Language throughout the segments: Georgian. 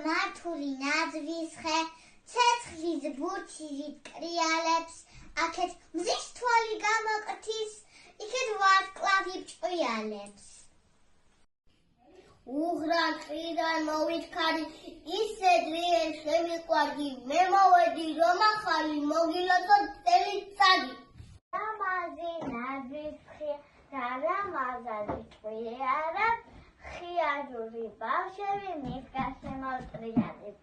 მართული ნაძვის ხე, ცეცხლის ბურთით კრიალებს, აქეთ მზის თვალი გამოკრთის, იქეთ ვარსკვლავი ჭყიალებს. უღრან ყრიდან მოვიჩქარი, ისე ძლიერ შემიყვარდი, მე მოვედი რომ ახალი მოგილოცო წელიწადი. ლამაზი ნაძვის ხე და ლამაზად ჭყიალებს, ხიაჯური ბავშვები მისგან შემოტრიალეთ.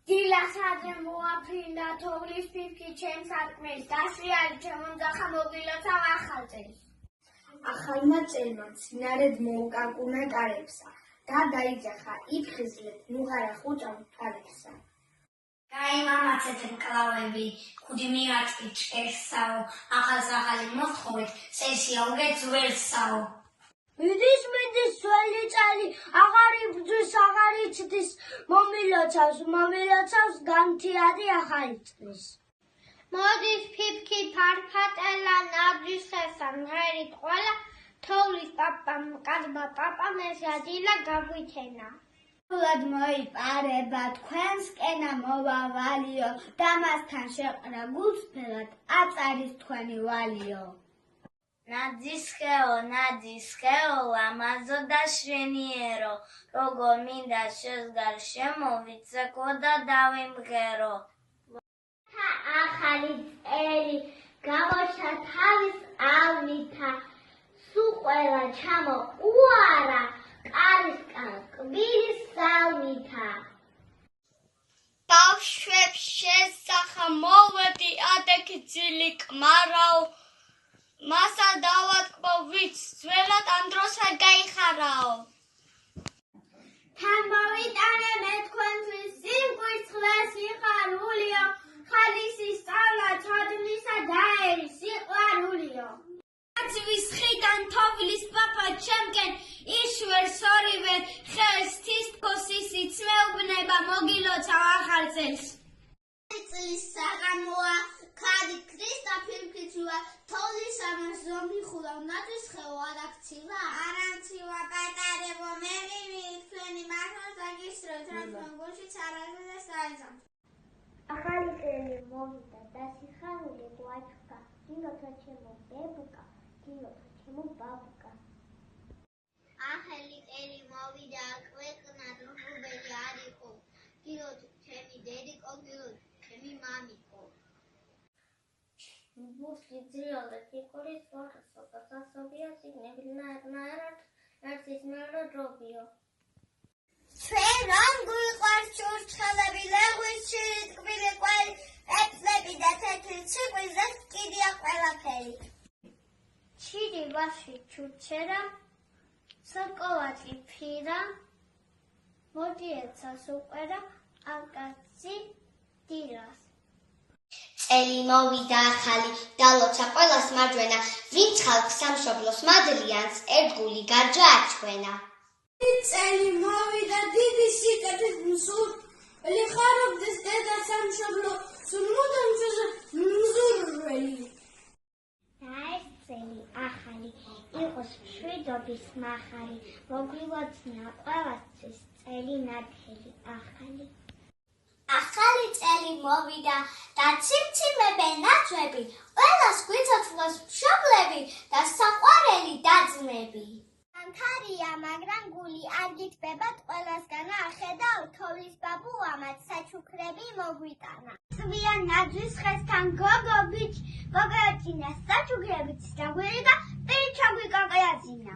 დილასადრე მოაფრინდა თოვლის ფიფქი ჩემს ატყმეს, დასრიალი ჩემონძახა მოგილოცავ ახალ წელს. ახალმა წელმა მცინარედ მოუკანკუნა კარებსა და დაიძახა იფხიზლეთ ნუღარა ხუჭამ თვალებსა. გაიმამაცეთ მკლავები, ქუდი მიაჭკით ჭკერსაო, ახალ-ახალი მოთხოვეთ, წესი აუგეთ ძველსაო. მიდის სველი წელი, აღარ იბრძვის, აღარ იცდის, მომილოცავს განთიადი ახალი წლის. მოდის ფიფქი ფარფატელა ნაძვის ხესა მღერით ყველა, თოვლის პაპამ კაცმა პაპამ ეს ადილა გაგვითენა. სულად მოიპარება თქვენსკენა მოვავალიო, და მასთან შეყრა გულსფერად აწარის თქვენი ვალიო. ნაძისხეო, ლამაზო და შვენიერო, როგორ მინდა შეზგარ შემოვიცეკო და დავიმღერო. ახალი წელი გამოჩა თავის ავნითა, სულ ყველა ჩამოუარა კარისკან კვირის სალმითა. ბავშვებს შესახა მოვედი ადექი ძილი კმარაო, მასა დავატკბო ვიც ძველად ამ დროსა გაიხარაო. თან მოვიტანე მე თქვენთვის სიმკვირცხლეს სიხარულიო, ხალისი სწავლა ცოდნისა დაერი სიყვარულიო. ნაძვის ხიდან თოვლის პაპა ჩემკენ იშვერს ორივე ხელს, თითქოს ისიც მეუბნება მოგილოცავ ახალ წელს. წლის საღამოა, ქადი ქრისტა ფილმქიჩუა, თოვლის ამას ზომი ხულა, ნაძვის ხეო არაქცილა. არამცილა პატარებო, მე მივიქცენი მართლაც აგისროთ, რომ გულში ცარაგზე საიძამ. ახალი წელი მოვიდა და სიხარული გვაჩქა, დილოთა ჩემო ბებუკა, დილოთა ჩემო ბაბუკა. ახალი წელი მოვიდა, კვეკნად რუბელი არ იყო, დილოთა ჩემი დედიკო, დილოთა ჩემი მამიკო. ბუსი ძიოლე თიკურის ვახსო და სასობია სიგნებინა ერთნაირად ერთის მერო დრობიო. ჩვენ რომ გვიყვარს ჩურჩხელები, ლეღვის შირი ტკბილი კველი, ეპლები და თეთრი ციყვი, ზეთ კიდია ყველაფერი. ჩირი ვაში ჩურჩერა, სოკოვატი ფირა, მოდიეცა სუყვერა, აკაცი დილას. წელი მოვიდა ახალი, დალოცა ყველას მარჯვენა, ვინც ხალხს სამშობლოს მადლიანს ერთგული გარჯა აჩვენა. წელი მოვიდა დიდი სიკეთით მსურველი, ხარობდეს დედა სამშობლო, სულ მუდამ მზურველი. და ეს წელი ახალი, იყოს მშვიდობის მახალი, მოგვივოცნა ყველასთვის წელი ნათელი ახალი. ახალი წელი მოვიდა და ციმციმებენ ნაძვები, ყველას გვიცოცხლოს მშობლები და საყვარელი და-ძმები. ანთარია, მაგრამ გული არ გიტბებათ ყველასგან ახედავ, თოვლის ბაბუამაც საჩუქრები მოგვიტანა. წვიან ნაძვის ხესთან გოგო ბიჭ, გოგოეწინა საჩუქრებიც და გვერდა პირი ჩაგვიკაკეაძინა.